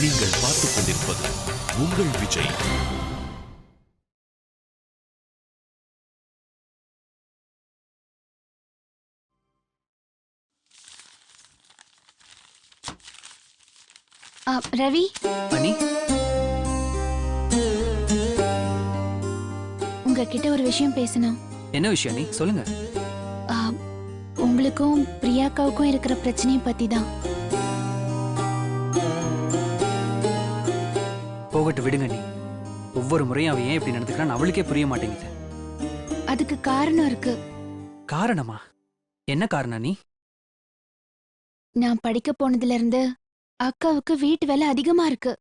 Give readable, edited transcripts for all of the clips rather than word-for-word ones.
நீங்கள் பார்த்துக் கொண்டிருப்பது உங்கள் விஜய். ரவி, அனி, உங்ககிட்ட ஒரு விஷயம் பேசணும். என்ன விஷயம் நீ சொல்லுங்க. உங்களுக்கும் பிரியாக்காவுக்கும் இருக்கிற பிரச்சனையை பத்தி தான். போகட்டு விடுங்க நீ. ஒவ்வொரு முறையும் அவன் ஏன் இப்படி நடந்துக்கிறான்னு அவளுக்கே புரிய மாட்டேங்குது. அதுக்கு காரணம் இருக்கு. காரணமா? என்ன காரணம் நீ? நான் படிக்க போனதுல இருந்து அக்காவுக்கு வீட்டு வேலை அதிகமா இருக்கு.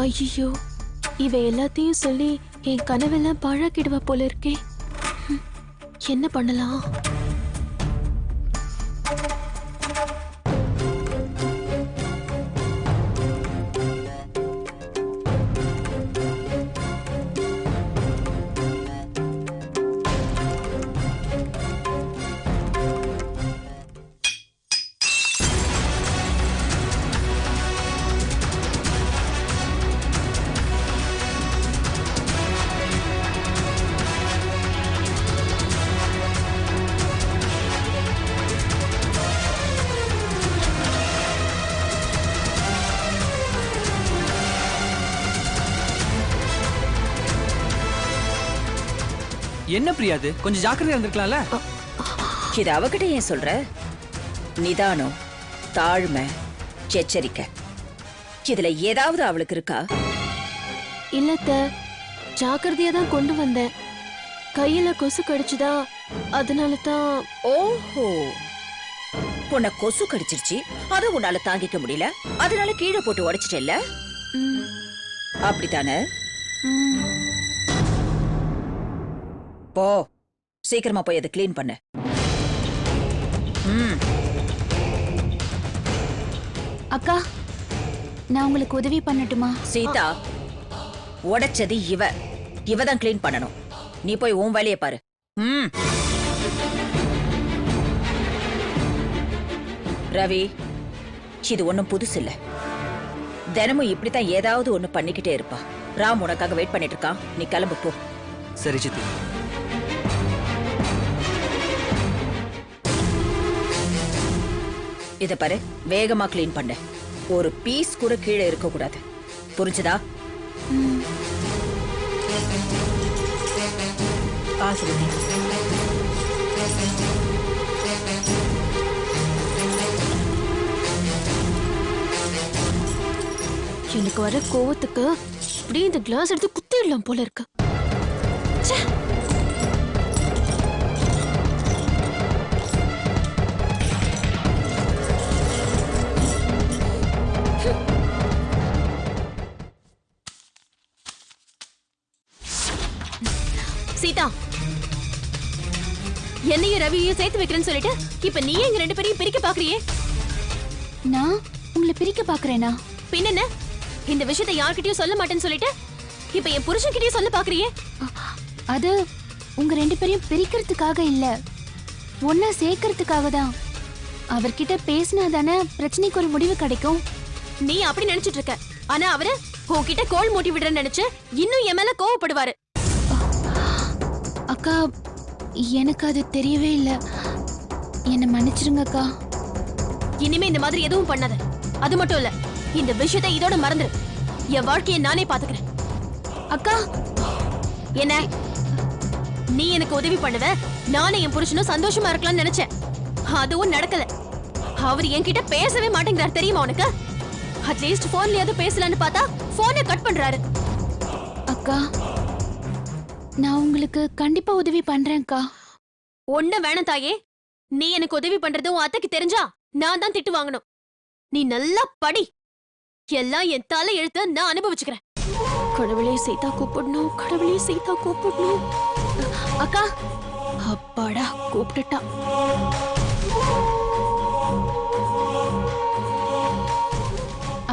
ஐயோ, இவ எல்லாத்தையும் சொல்லி என் கனவெல்லாம் பாழாக்கிடுவா போல இருக்கே. என்ன பண்ணலாம்? என்ன பிரியாது, கொஞ்சம் ஜாக்கிரதையா இருந்திருக்கலாம்ல. இது அவகிட்ட ஏன் சொல்ற? நிதானம், தாழ்மை, எச்சரிக்கை, இதுல ஏதாவது அவளுக்கு இருக்கா? இல்லத்த, ஜாக்கிரதையா தான் கொண்டு வந்தேன். கையில கொசு கடிச்சுதா, அதனால தான். ஓஹோ, உன்னை கொசு கடிச்சிருச்சு, அதை உன்னால தாங்கிக்க முடியல, அதனால கீழே போட்டு உடைச்சிட்டேல்ல, அப்படித்தானே? போ, சீக்கிரமா போய் அதை கிளீன் பண்ணு. அக்கா, நான் உங்களுக்கு உதவி பண்ணட்டுமா? சீதா, உடைச்சது இவதான் கிளீன் பண்ணணும். நீ போய் உன் வேலையை பாரு. ரவி, இது ஒண்ணும் புதுசு இல்ல. தினமும் இப்படித்தான் ஏதாவது ஒண்ணு பண்ணிக்கிட்டே இருப்பா. ராம் உனக்காக வெயிட் பண்ணிட்டு இருக்கான், நீ கிளம்பு போ. சரி சித்தி. இத பாரு, வேகமா கிளீன் பண்ண. ஒரு பீஸ் கூட கீழே இருக்க கூடாது, புரிஞ்சுதா? ஆசிரியர், எனக்கு வர கோவத்துக்கு அப்படியே இந்த கிளாஸ் எடுத்து குத்திடலாம் போல இருக்கு. சீதா, என்னையும் ரவியையும் சேர்த்து வைக்கிறேன்னு சொல்லிட்டு இப்ப நீ எங்க ரெண்டு பேரையும் பிரிக்க பாக்குறியே? நான் உங்களை பிரிக்க பாக்குறேனா? பின்ன இந்த விஷயத்தை யார்கிட்டயும் சொல்ல மாட்டேன்னு சொல்லிட்டு இப்ப என் புருஷன் கிட்டயும் சொல்ல பாக்குறியே? அது உங்க ரெண்டு பேரையும் பிரிக்கிறதுக்காக இல்ல, ஒன்னா சேர்க்கறதுக்காக தான். அவர்கிட்ட பேசினா தானே பிரச்சனைக்கு ஒரு முடிவு கிடைக்கும். நீ அப்படி நினைச்சிட்டு இருக்க, ஆனா அவரு உன்கிட்ட கோல் மூட்டி விடுறேன்னு நினைச்சு இன்னும் என் மேல கோவப்படுவாரு. அக்கா, எனக்கு அது தெரியவே இல்ல, என்ன மன்னிச்சிருங்க அக்கா. இனிமே இந்த மாதிரி எதுவும் பண்ணாத. அது மட்டும் இல்ல, இந்த விஷயத்தை இதோட மறந்துரு. என் வாழ்க்கையை நானே பாத்துக்கிறேன். அக்கா, என்ன நீ எனக்கு உதவி பண்ணுவ, நானே என் புருஷனும் சந்தோஷமா இருக்கலாம்னு நினைச்சேன். அதுவும் நடக்கல. அவர் என்கிட்ட பேசவே மாட்டேங்கிறார் தெரியுமா உனக்கு? அட்லீஸ்ட் போன்லயாவது பேசலான்னு பார்த்தா போனை கட் பண்றாரு. அக்கா, நான் உங்களுக்கு கண்டிப்பா உதவி பண்றேன்க்கா. ஒண்ணு வேணாம் தாயே. நீ எனக்கு உதவி பண்றது உன் அத்தைக்கு தெரிஞ்சா நான் தான் திட்டு வாங்கணும். நீ நல்லா படி, எல்லாம் என் தலை எழுத்து நான் அனுபவிச்சுக்கிறேன். கடவுளே சீதா கூப்பிடணும், கடவுளே சீதா கூப்பிடணும். அக்கா, அப்பாடா கூப்பிட்டுட்டா.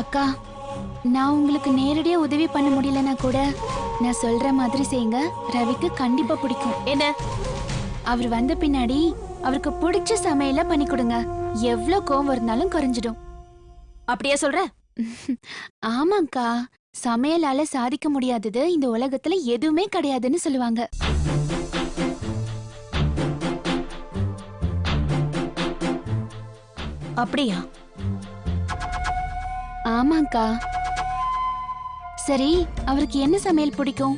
அக்கா, நான் உங்களுக்கு நேரடியா உதவி பண்ண முடியலன்னா கூட நான் சொல்ற மாதிரி செய்யுங்க. ரவிக்கு கண்டிப்பா பிடிக்கும். என்ன? அவர் வந்த பின்னாடி அவருக்கு பிடிச்ச சமையல பண்ணி கொடுங்க. எவ்வளவு கோவம் இருந்தாலும் குறைஞ்சிடும். அப்படியே சொல்ற? ஆமாக்கா, சமையலால சாதிக்க முடியாதது இந்த உலகத்துல எதுவுமே கிடையாதுன்னு சொல்லுவாங்க. அப்படியா? ஆமாக்கா. சரி, அவருக்கு என்ன சமையல் பிடிக்கும்?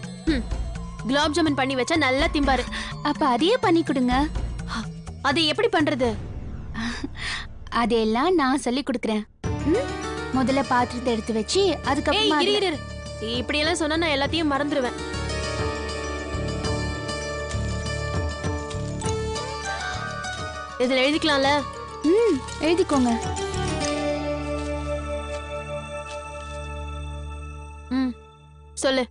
குலாப் ஜாமுன் பண்ணி வச்சா நல்லா திம்பாரு. அப்ப அதையே பண்ணி கொடுங்க. அதை எப்படி பண்றது? அதெல்லாம் நான் சொல்லி கொடுக்கறேன். முதல்ல பாத்திரத்தை எடுத்து வச்சு அதுக்கப்புறமா இரு இரு, இப்படி எல்லாம் சொன்னா நான் எல்லாத்தையும் மறந்துடுவேன். இதுல எழுதிக்கலாம்ல? எழுதிக்கோங்க. சொல்லு.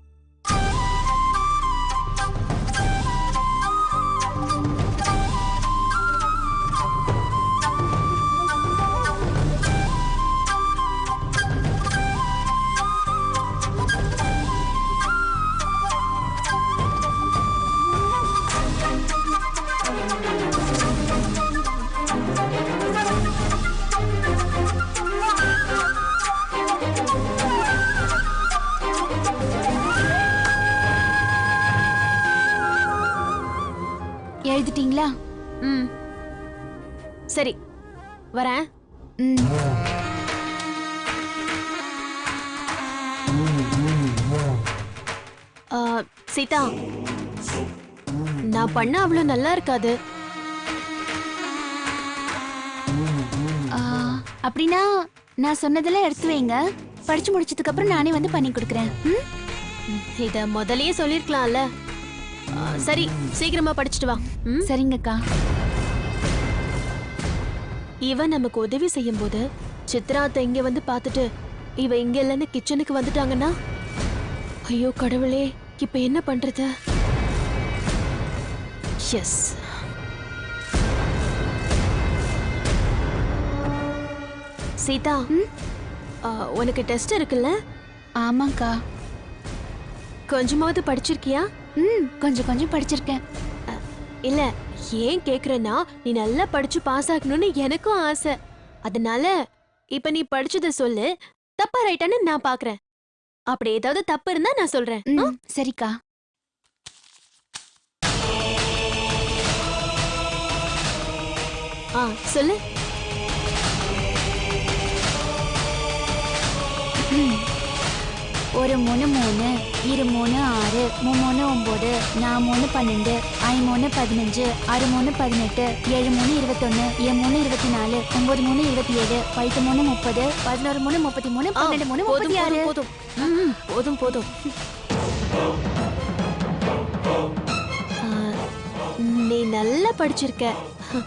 எழுதிட்டீங்களா? சரி, வரேன். சீதா, நான் பண்ண அவ்வளவு நல்லா இருக்காது. அப்படின்னா நான் சொன்னதெல்லாம் எடுத்து வைங்க. படிச்சு முடிச்சதுக்கு அப்புறம் நானே வந்து பண்ணி கொடுக்கறேன். இத முதல்லயே சொல்லிருக்கலாம்ல. சரி, சீக்கிரமா படிச்சுட்டு வா. சரிங்கக்கா. இவன் நமக்கு உதவி செய்யும் போது சித்ராத்த இங்க வந்து பார்த்துட்டு இவ இங்க இல்லன்னு கிச்சனுக்கு வந்துட்டாங்கன்னா, ஐயோ கடவுளே, இப்ப என்ன பண்றது? எஸ், சீதா, உனக்கு டெஸ்ட் இருக்குல்ல? ஆமாக்கா. கொஞ்சமாவது படிச்சிருக்கியா? கொஞ்சம் கொஞ்சம் படிச்சிருக்கேன். இல்ல, ஏன் கேக்குறேன்னா, நீ நல்லா படிச்சு பாஸ் ஆகணும்னு எனக்கும் ஆசை. அதனால இப்ப நீ படிச்சத சொல்லு, தப்பா ரைட்டான்னு நான் பாக்குறேன். அப்படி ஏதாவது தப்பு இருந்தா நான் சொல்றேன். சரிக்கா. சொல்லு. ஒரு 3 3, 2 3 6, 3 3 9, 4 3 12, 5 3 15, 6 3 18, 7 3 21, 7 3 24, 9 3 27, 10 3 30, 11 3 33, 12 3 36. போதும் போதும். நீ நல்லா படிச்சிருக்க.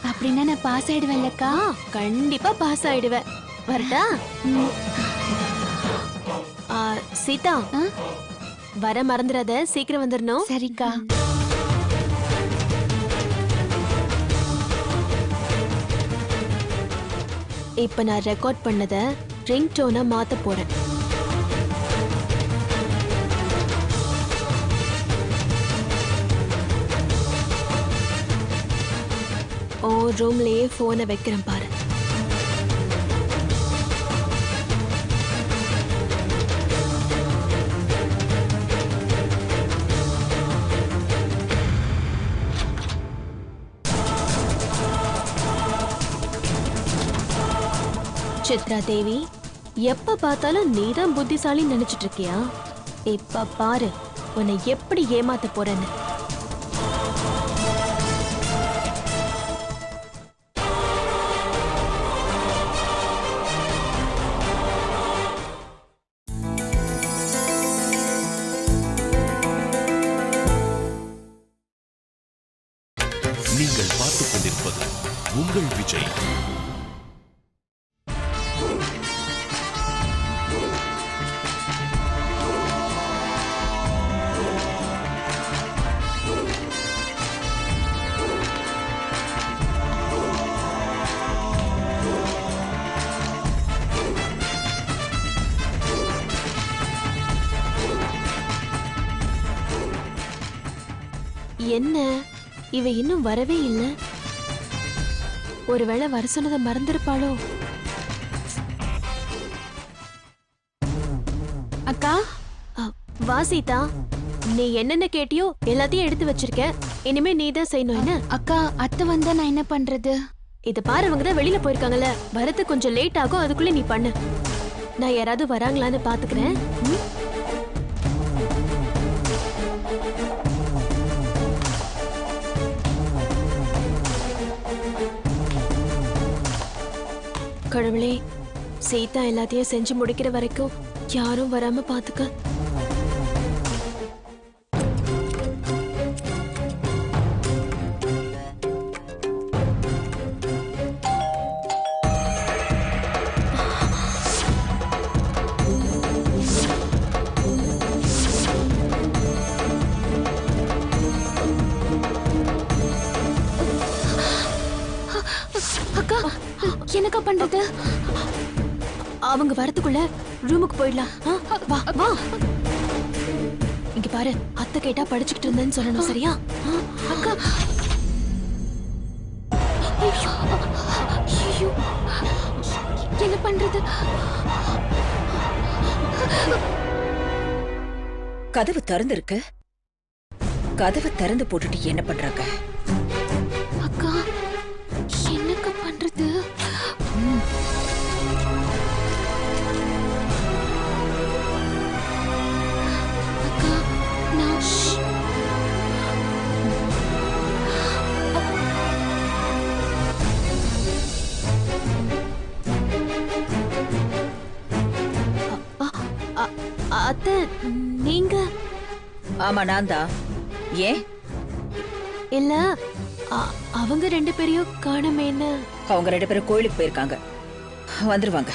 அப்படின்னா நான் பாஸ் ஆயிடுவேன்லக்கா? கண்டிப்பா பாஸ் ஆயிடுவேன். வரட்டா? சீதா, வர மறந்துடாத, சீக்கிரம் வந்துடணும். சரிக்கா. இப்ப நான் ரெக்கார்ட் பண்ணத ரிங் டோனா மாத்த போறேன். ஓ ரூம்லயே போனை வைக்கிறேன் பாரு. சித்ரா தேவி, எப்ப பார்த்தாலும் நீதான் புத்திசாலி நினைச்சிட்டு இருக்கியா? இப்ப பாரு உன்னை எப்படி ஏமாத்த போறேன்னு. நீங்கள் பார்த்துக் கொண்டிருப்பது உங்கள் விஜய். என்ன, இவ இன்னும் வரவே இல்ல? ஒருவேளை வர சொன்னதை மறந்திருப்பாளோ? அக்கா வா சீதா, நீ என்னென்ன கேட்டியோ எல்லாத்தையும் எடுத்து வச்சிருக்க. இனிமே நீ தான் செய்யணும் என்ன? அக்கா அத்தை வந்தா நான் என்ன பண்றது? இத பாரு, அவங்க தான் வெளியில போயிருக்காங்கல்ல, வரது கொஞ்சம் லேட் ஆகும். அதுக்குள்ள நீ பண்ணு. நான் யாராவது வராங்களான்னு பாத்துக்கிறேன். கடவுளே, சீதா எல்லாத்தையும் செஞ்சு முடிக்கிற வரைக்கும் யாரும் வராம பாத்துக்க. அக்கா என்னக்கா பண்றது? அவங்க வரதுக்குள்ள ரூமுக்கு போயிடலாம். வா வா. இங்க பாரு, அத்தை கேட்டா படிச்சுக்கிட்டு இருந்தேன்னு சொல்லணும், சரியா? அக்கா ஐயோ, என்ன பண்றது? கதவு திறந்திருக்கு. கதவு திறந்து போட்டுட்டு என்ன பண்றாங்க? அக்கா என்னக்கா பண்றது? அக்கா நான் அத்தை, நீங்க? ஆமா, நான் தான். ஏன்? இல்ல, அவங்க ரெண்டு பேரையும் காணமேன்னு. அவங்க 2 பேரும் கோயிலுக்கு போயிருக்காங்க. வந்துருவாங்க.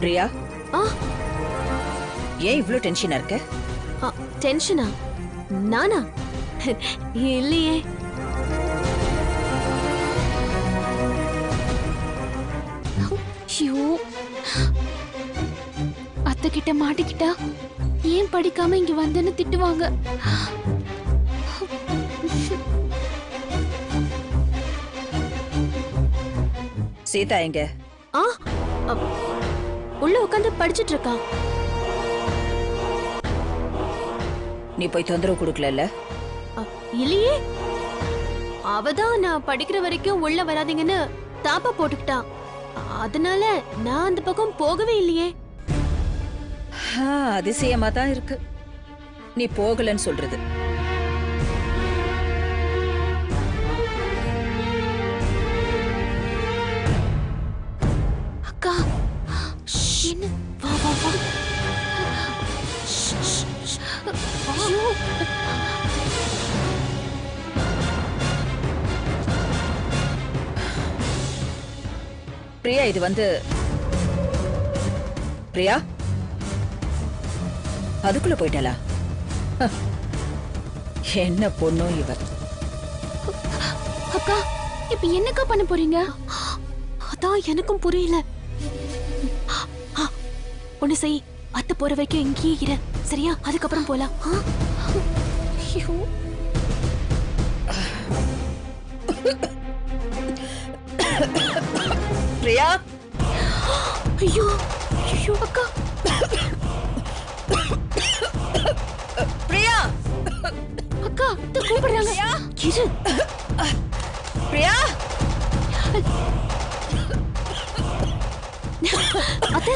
பிரியா, ஆ, ஏன் இவ்ளோ டென்ஷனா இருக்க? டென்ஷனா? நானா? இல்லையே. ஐயோ, அத்தை கிட்ட மாட்டிக்கிட்டா ஏன் படிக்காம இங்க வந்தேன்னு திட்டுவாங்க. சீதா எங்க? ஆ, உள்ள உட்காந்து படிச்சிட்டு இருக்கா. நீ போய் தொந்தரவு கொடுக்கல? இல்லையே, அவதான் நான் படிக்கிற வரைக்கும் உள்ள வராதீங்கன்னு தாப்பா போட்டுக்கிட்டா. அதனால நான் அந்த பக்கம் போகவே இல்லையே. அதிசயமா தான் இருக்கு நீ போகலன்னு சொல்றது. அக்கா என்ன? வா வா வா. ஐயோ, பிரியா, இது வந்து பிரியா அதுக்குள்ள போயிட்டாளா? என்ன பொண்ணும் இவ. அக்கா இப்ப என்னக்கா பண்ண போறீங்க? அதான் எனக்கும் புரியல. ஒண்ணு செய், அத்தை போற வரைக்கும் இங்கேயே இரு, சரியா? அதுக்கப்புறம் போலாம். ஐயோ, பிரியா, ஐயோ, ஐயோ அக்கா. பிரியா, அக்கா அத்தை கூப்பிடுறாங்க. இரு. பிரியா, அத்தை,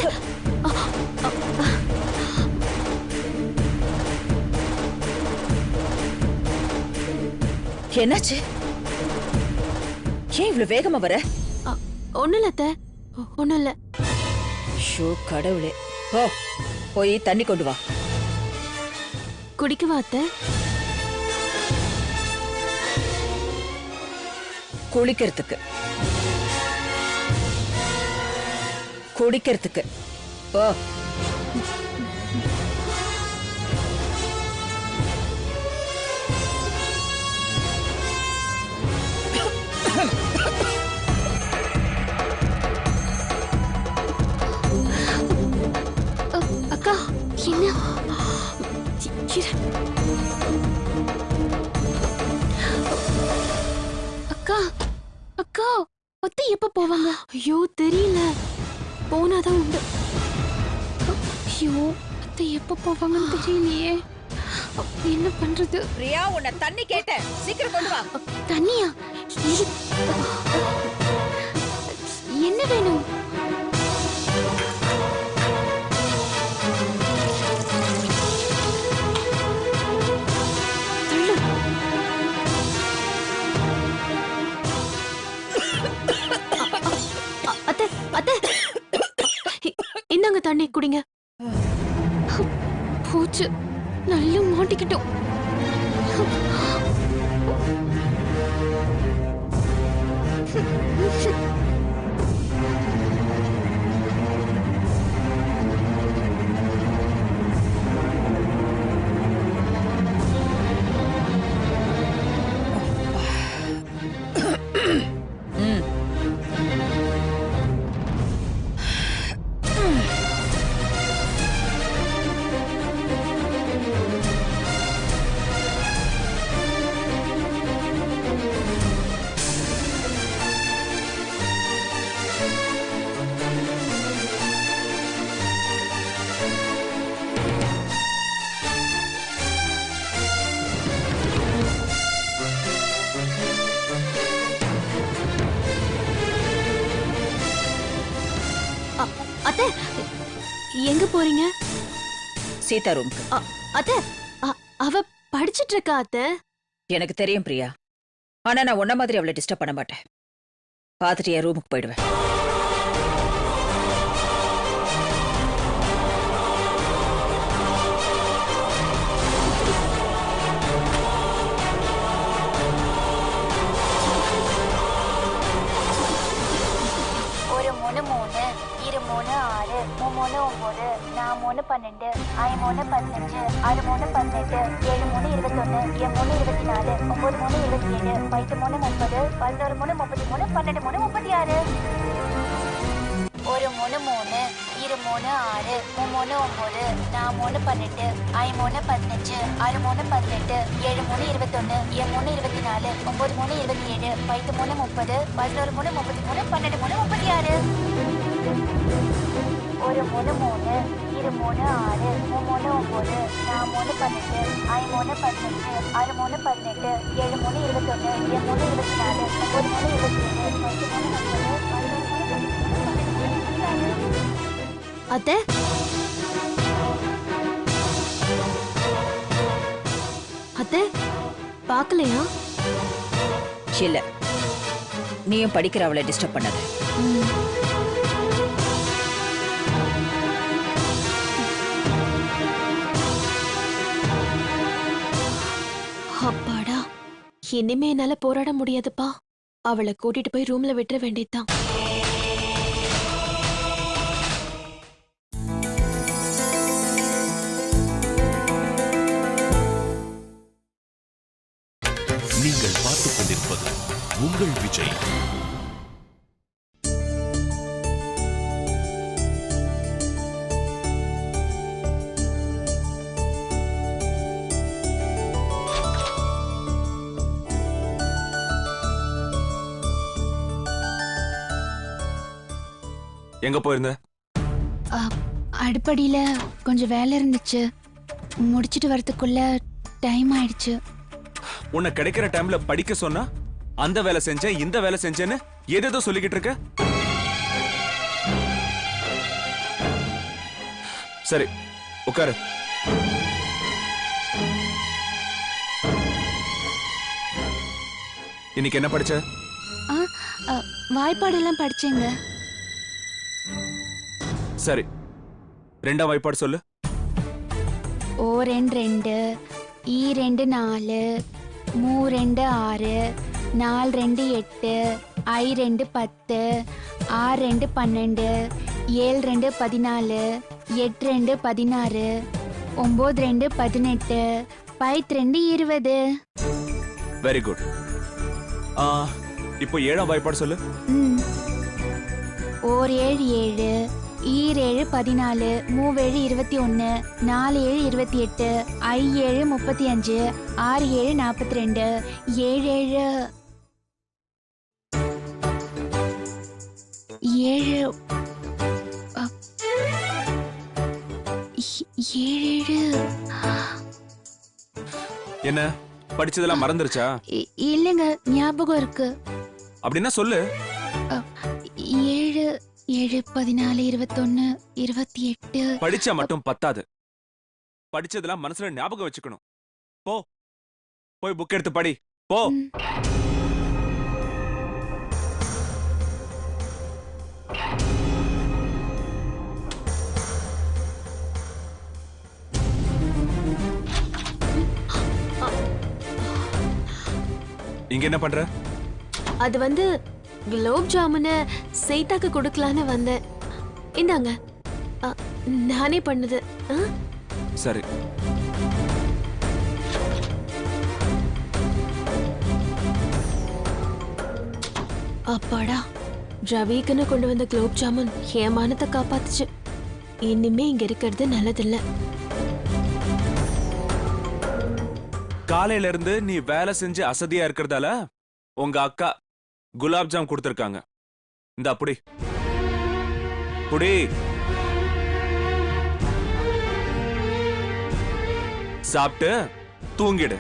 என்னாச்சு? ஏன் இவ்வளவு வேகமா வர? ஒண்ணும் இல்ல அத்தை, ஒண்ணும் இல்ல. ஷோ கடவுளே. ஓ, போய் தண்ணி கொண்டு வா. குடிக்கவா அத்தை? குளிக்கிறதுக்கு. குடிக்கிறதுக்கு. ஓ. அக்கா என்ன? இரு. எப்ப போவாங்கன்னு தெரியலையே. என்ன பண்றது? பிரியா உன்னை தண்ணி கேட்டேன், சீக்கிரம் கொண்டு வா. தண்ணியா? இது என்ன வேணும்? தள்ளு. அத்தை அத்தை இந்தாங்க தண்ணி குடிங்க. போச்சு, நல்லா மாட்டிக்கிட்டோம். அத்தை எங்க போறீங்க? சீதா ரூமுக்கு. அத்தை அவ படிச்சிட்டு இருக்கா அத்தை. எனக்கு தெரியும் பிரியா, ஆனா நான் உன்ன மாதிரி அவளை டிஸ்டர்ப் பண்ண மாட்டேன். பார்த்துட்டு என் ரூமுக்கு போயிடுவேன். ஒரு 3 3 இரு 3 6 3 9 4 3 12 5 3 15 6 3 18 7 3 21 8 3 24 9 3 27 10 3 30 11 3 33 12 3 36. ஒரு 3 3 இரு 3 6 3 9 4 3 12 5 3 15 6 3 18 7 3 21 8 3 24 9 3 27 10 3 30 11 3 33 12 3 36. ஒரு 3 3 இரு 3 6 3 9 4 3 12 5 3 15 6 3 18 7 3 21 8 3 24 9 3 27 10 3 30 அத்தை அத்தை பாக்கலையா? இல்ல, நீயும் படிக்கிற அவளை டிஸ்டர்ப் பண்ணாத. அப்பாடா, இனிமே என்னால போராட முடியாதுப்பா. அவளை கூட்டிட்டு போய் ரூம்ல விட்டுற வேண்டியதுதான். நீங்கள் பார்த்துக் கொண்டிருப்பது உங்கள் விஜய். எங்க போயிருந்த? அடுப்படியில கொஞ்சம் வேலை இருந்துச்சு, முடிச்சிட்டு வரதுக்குள்ள டைம் ஆயிடுச்சு. உன்னை கிடைக்கிற டைம்ல படிக்க சொன்னா அந்த வேலை செஞ்சேன் இந்த வேலை செஞ்சேன்னு ஏதேதோ சொல்லிக்கிட்டு இருக்க. சரி உட்காரு. இன்னைக்கு என்ன படிச்ச? வாய்ப்பாடெல்லாம் படிச்சேங்க. சரி, ரெண்டாம் வாய்ப்பாடு சொல்லு. ஓ 2 2 ஈ 2 4 மூ 2 6 4 2 8 ஐ 2 10 ஆறு 2 12 7 2 14 8 2 16 9 2 18 5 2 20. Very good. இப்போ ஏழாம் வாய்ப்பாடு சொல்லு. ஓர் 7 7 ஈர் 7 14 மூ 7 21 4 7 28 ஐ 7 35 6 7 42 7 7 7 என்ன படிச்சதெல்லாம் மறந்துருச்சா? இல்லைங்க, ஞாபகம் இருக்கு. அப்படின்னா சொல்லு. 7 7 14 21 28. படிச்சா மட்டும் பத்தாது, படிச்சதெல்லாம் மனசுல ஞாபகம் வச்சுக்கணும். போ, போய் புக் எடுத்து படி போ. இங்க என்ன பண்ற? அது வந்து குலோப் ஜாமுனை சைதாக்கு கொடுக்கலான்னு வந்தேன். இந்தாங்க, நானே பண்ணது. சரி. அப்பாடா, ரவிக்குன்னு கொண்டு வந்த குலோப் ஜாமுன் என் மானத்தை காப்பாத்துச்சு. இனிமே இங்க இருக்கிறது நல்லதில்ல. காலையில இருந்து நீ வேலை செஞ்சு அசதியா இருக்கிறதால உங்க அக்கா குலாப் ஜாம் கொடுத்திருக்காங்க. இந்த அப்படி புடி, சாப்பிட்டு தூங்கிடு.